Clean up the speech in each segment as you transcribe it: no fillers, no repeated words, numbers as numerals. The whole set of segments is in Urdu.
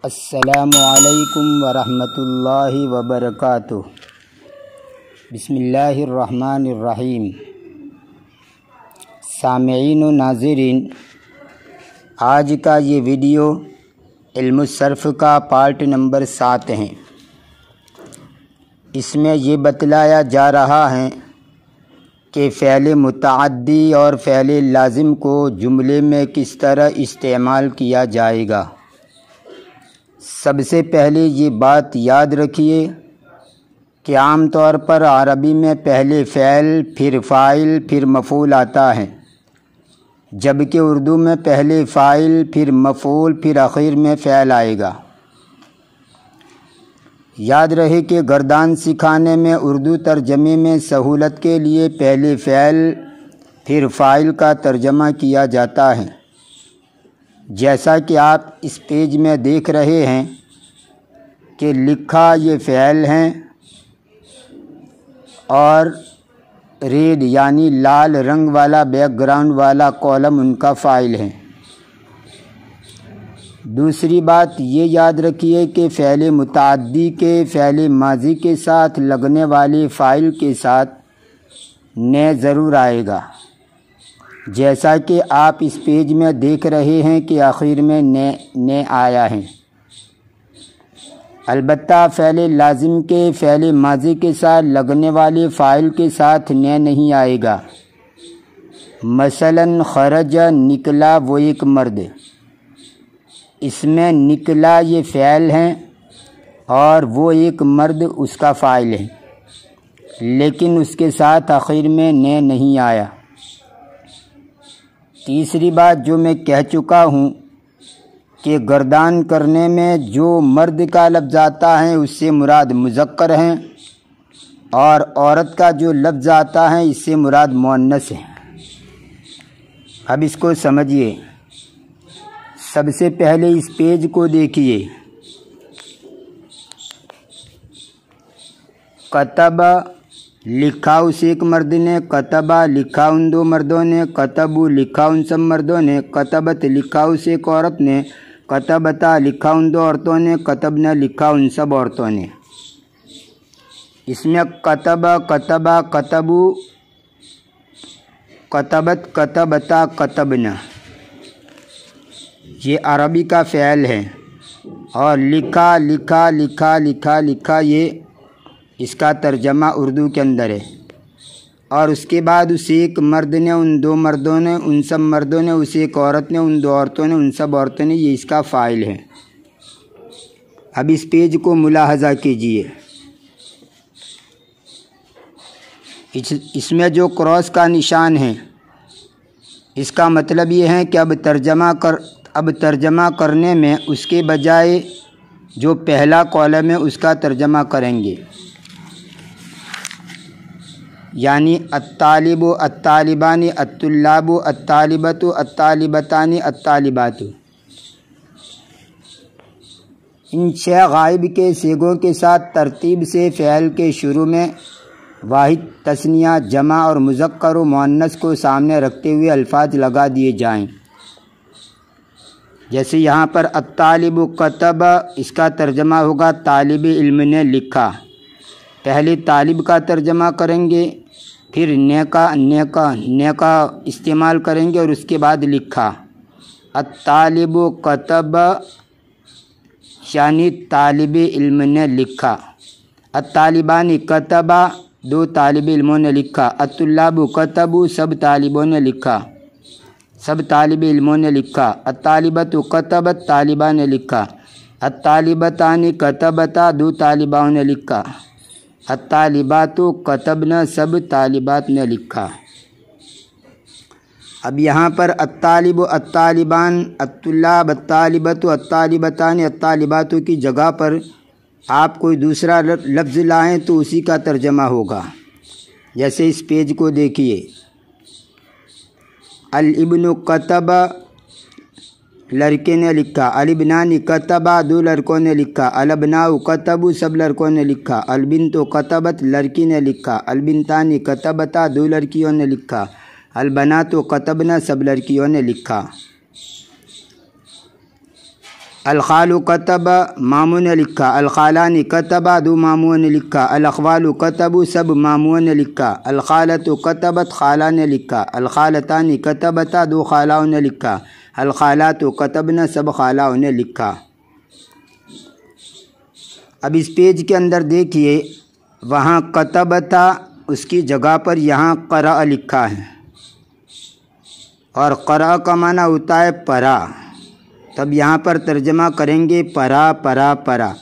السلام علیکم ورحمۃ اللہ وبرکاتہ۔ بسم اللہ الرحمن الرحیم۔ سامعین و ناظرین، آج کا یہ ویڈیو علم الصرف کا پارٹ نمبر 7 ہے۔ اس میں یہ بتلایا جا رہا ہے کہ فعل متعدی اور فعل لازم کو جملے میں کس طرح استعمال کیا جائے گا۔ سب سے پہلے یہ بات یاد رکھیے کہ عام طور پر عربی میں پہلے فعل، پھر فاعل، پھر مفعول آتا ہے، جبکہ اردو میں پہلے فاعل، پھر مفعول، پھر آخر میں فعل آئے گا۔ یاد رہے کہ گردان سکھانے میں اردو ترجمے میں سہولت کے لیے پہلے فعل پھر فاعل کا ترجمہ کیا جاتا ہے۔ جیسا کہ آپ اس پیج میں دیکھ رہے ہیں کہ لکھا یہ فعل ہیں اور ریڈ یعنی لال رنگ والا بیک گراؤنڈ والا کالم ان کا فاعل ہے۔ دوسری بات یہ یاد رکھیے کہ فعل متعدی کے فعل ماضی کے ساتھ لگنے والے فاعل کے ساتھ نے ضرور آئے گا، جیسا کہ آپ اس پیج میں دیکھ رہے ہیں کہ آخر میں نے آیا ہے۔ البتہ فعل لازم کے فعل ماضی کے ساتھ لگنے والے فاعل کے ساتھ نے نہیں آئے گا۔ مثلا خرج، نکلا وہ ایک مرد، اس میں نکلا یہ فعل ہیں اور وہ ایک مرد اس کا فاعل ہے، لیکن اس کے ساتھ آخر میں نے نہیں آیا۔ تیسری بات جو میں کہہ چکا ہوں کہ گردان کرنے میں جو مرد کا لفظ آتا ہے اس سے مراد مذکر ہیں، اور عورت کا جو لفظ آتا ہے اس سے مراد مؤنث ہے۔ اب اس کو سمجھیے۔ سب سے پہلے اس پیج کو دیکھیے۔ کتب، لکھا اس ایک مرد نے، کتبہ لکھا ان دو مردوں نے، کتبو لکھا ان سب مردوں نے، کتبت لکھا اس ایک عورت نے، کتبتا لکھا ان دو عورتوں نے، کتبنا لکھا ان سب عورتوں نے۔ اس میں کتب، کتبہ، کتبو، کتبت، کتبتا، کتبنا یہ عربی کا فعل ہے، اور لکھا، لکھا، لکھا، لکھا، لکھا یہ اس کا ترجمہ اردو کے اندر ہے۔ اور اس کے بعد اس ایک مرد نے، ان دو مردوں نے، ان سب مردوں نے، اس ایک عورت نے، ان دو عورتوں نے، ان سب عورتوں نے، یہ اس کا فاعل ہے۔ اب اس پیج کو ملاحظہ کیجئے۔ اس میں جو کراس کا نشان ہے اس کا مطلب یہ ہے کہ اب ترجمہ کرنے میں اس کے بجائے جو پہلا کالم ہے اس کا ترجمہ کریں گے، یعنی الطالب، الطالبان، الطلاب، الطالبۃ، الطالبتان، الطالبات۔ ان 6 غائب کے صیغوں کے ساتھ ترتیب سے فعل کے شروع میں واحد، تثنیہ، جمع اور مذکر و مؤنث کو سامنے رکھتے ہوئے الفاظ لگا دیے جائیں۔ جیسے یہاں پر الطالب کتب، اس کا ترجمہ ہوگا طالب علم نے لکھا۔ پہلے طالب کا ترجمہ کریں گے، پھر نے کا استعمال کریں گے اور اس کے بعد لکھا۔ الطالب کتب یعنی طالب علم نے لکھا۔ الطالبان کتبا، 2 طالب علموں نے لکھا۔ الطلاب کتبو، سب طالبوں نے لکھا، سب طالب علموں نے لکھا۔ الطالبۃ کتبت، طالبہ نے لکھا۔ الطالبتان کتبتا، 2 طالباؤں نے لکھا۔ الطالبات کتبنا، سب طالبات نے لکھا۔ اب یہاں پر الطالب، الطالبان، الطلاب، الطالبۃ، الطالبتان، الطالبات کی جگہ پر آپ کوئی دوسرا لفظ لائیں تو اسی کا ترجمہ ہوگا۔ جیسے اس پیج کو دیکھیے۔ الابن کتب، لڑکے نے لکھا۔ الابنان کتبا، 2 لڑکوں نے لکھا۔ الابناء کتبو، سب لڑکوں نے لکھا۔ البنت کتبت، لڑکی نے لکھا۔ البنتان کتبتا، 2 لڑکیوں نے لکھا۔ البنات کتبنا، سب لڑکیوں نے لکھا۔ الخال کتب ماموں نے لکھا، الخالان کتبا دو ماموں نے لکھا، الاخوال کتبوا سب ماموں نے لکھا، الخالۃ کتبت خالہ نے لکھا، الخالتان کتبتا دو خالاؤں نے لکھا، الخالات کتبنا سب خالاؤں نے لکھا۔ اب اس پیج کے اندر دیکھیے، وہاں کتبتا اس کی جگہ پر یہاں قرأ لکھا ہے، اور قرأ کا معنی ہوتا ہے پڑھا، تب یہاں پر ترجمہ کریں گے پڑھا پڑھا پڑھا۔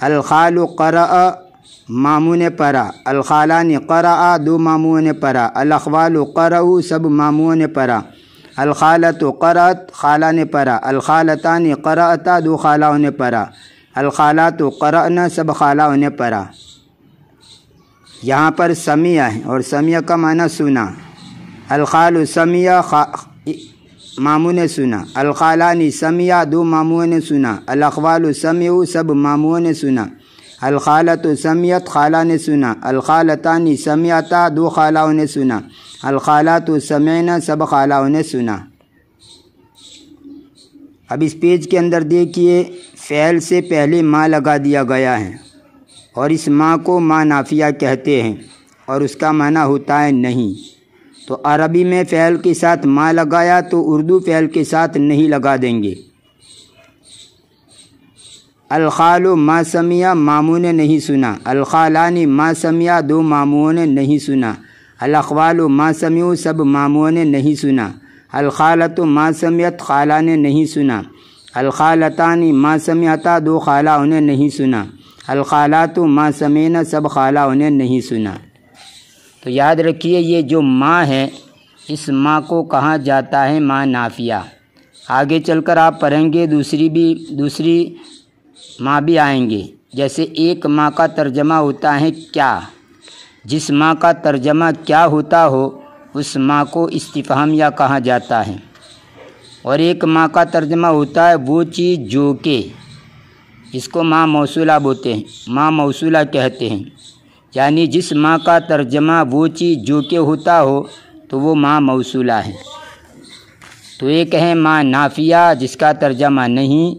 الخال قرأ ماموں نے پڑھا، الخالان قرأ دو ماموں نے پڑھا، الاخوال قرأوا سب ماموں نے پڑھا، الخالۃ قرأت خالہ نے پڑھا، الخالتان قرأتا دو خالاؤں نے پڑھا، الخالات قرأنا سب خالاؤں نے پڑھا۔ یہاں پر سمیع ہے، اور سمیع کا معنی سنا، الخال سمیع ماموں نے سنا، الخالان سمیع دو ماموں نے سنا، الاخوال سمعوا سب ماموں نے سنا، الخالۃ سمیعت خالہ نے سنا، الخالتان سمیعتا دو خالاؤں نے سنا، الخالات سمعنا سب خالاؤں نے سنا۔ اب اس پیج کے اندر دیکھیے، فعل سے پہلے ما لگا دیا گیا ہے، اور اس ما کو ما نافیہ کہتے ہیں، اور اس کا معنی ہوتا ہے نہیں۔ تو عربی میں فعل کے ساتھ ما لگایا تو اردو فعل کے ساتھ نہیں لگا دیں گے۔ الخال ما سمیع ماموں نے نہیں سنا، الخالان ما سمیع دو ماموں نے نہیں سنا، الاخوال ما سمیعوا سب ماموں نے نہیں سنا، الخالۃ ما سمیعت خالہ نے نہیں سنا، الخالتان ما سمیعتا دو خالہ نے نہیں سنا، الخالات ما سمیعنا سب خالہ نے نہیں سنا۔ تو یاد رکھیے، یہ جو ما ہے، اس ما کو کہا جاتا ہے ما نافیہ۔ آگے چل کر آپ پڑھیں گے دوسری ما بھی آئیں گے، جیسے ایک ما کا ترجمہ ہوتا ہے کیا، جس ما کا ترجمہ کیا ہوتا ہو اس ما کو استفہامیہ کہا جاتا ہے، اور ایک ما کا ترجمہ ہوتا ہے وہ چیز جو کہ، اس کو ما موصولہ بولتے ہیں، ما موصولہ کہتے ہیں، یعنی جس ما کا ترجمہ وہ چیز جو کہ ہوتا ہو تو وہ ما موصولہ ہے۔ تو ایک ہے ما نافیہ جس کا ترجمہ نہیں،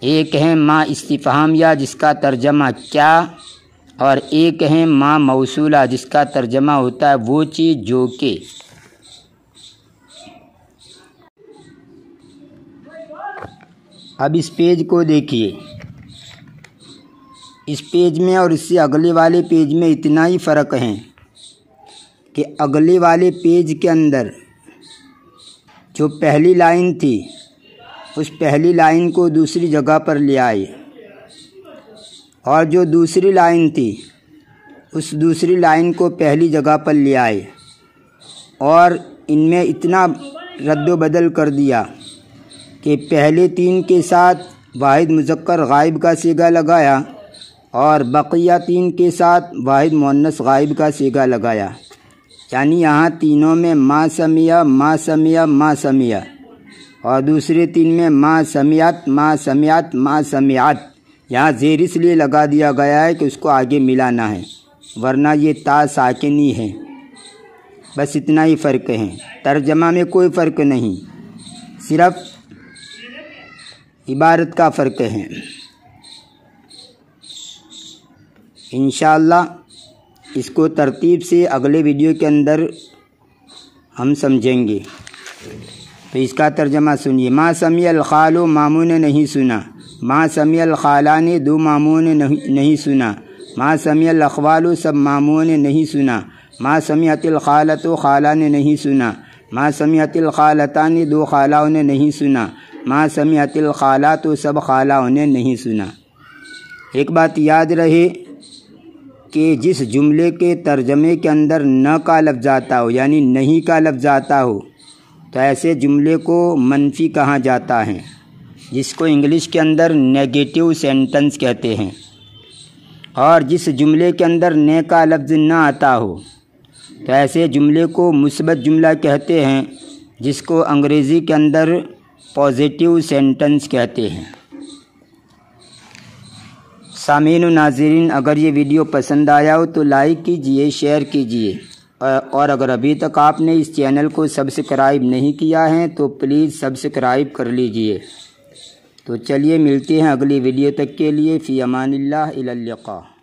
ایک ہے ما استفہامیہ جس کا ترجمہ کیا، اور ایک ہے ما موصولہ جس کا ترجمہ ہوتا ہے وہ چیز جو کہ۔ اب اس پیج کو دیکھیے، اس پیج میں اور اس سے اگلے والے پیج میں اتنا ہی فرق ہے کہ اگلے والے پیج کے اندر جو پہلی لائن تھی اس پہلی لائن کو دوسری جگہ پر لے آئے، اور جو دوسری لائن تھی اس دوسری لائن کو پہلی جگہ پر لے آئے، اور ان میں اتنا رد و بدل کر دیا کہ پہلے تین کے ساتھ واحد مذکر غائب کا صیغہ لگایا، اور بقیہ تین کے ساتھ واحد مؤنث غائب کا صیغہ لگایا، یعنی یہاں تینوں میں ما سمیع ما سمیع ما سمیع، اور دوسرے تین میں ما سمیعت ما سمیعت ما سمیعت۔ یہاں زیر اس لیے لگا دیا گیا ہے کہ اس کو آگے ملانا ہے، ورنہ یہ تا ساکنی ہے، بس اتنا ہی فرق ہے، ترجمہ میں کوئی فرق نہیں، صرف عبارت کا فرق ہے۔ انشاءاللہ اس کو ترتیب سے اگلے ویڈیو کے اندر ہم سمجھیں گے۔ تو اس کا ترجمہ سنیے، ما سمیع الخال ماموں نے نہیں سنا، ما سمیع الخالان دو ماموں نے نہیں سنا، ما سمیع الاخوال سب ماموں نے نہیں سنا، ما سمیعت الخالۃ خالہ نے نہیں سنا، ما سمیعت الخالتان دو خالہ نے نہیں سنا، ما سمیعت الخالات سب خالہ نے نہیں سنا۔ ایک بات یاد رہے کہ جس جملے کے ترجمے کے اندر نہ کا لفظ آتا ہو، یعنی نہیں کا لفظ آتا ہو، تو ایسے جملے کو منفی کہا جاتا ہے، جس کو انگلش کے اندر نیگیٹو سینٹنس کہتے ہیں، اور جس جملے کے اندر نے کا لفظ نہ آتا ہو تو ایسے جملے کو مثبت جملہ کہتے ہیں، جس کو انگریزی کے اندر پازیٹیو سینٹنس کہتے ہیں۔ سامعین و ناظرین، اگر یہ ویڈیو پسند آیا ہو تو لائک کیجئے، شیئر کیجئے، اور اگر ابھی تک آپ نے اس چینل کو سبسکرائب نہیں کیا ہے تو پلیز سبسکرائب کر لیجئے۔ تو چلیے ملتے ہیں اگلی ویڈیو تک کے لیے، فی امان اللہ، الی اللقاء۔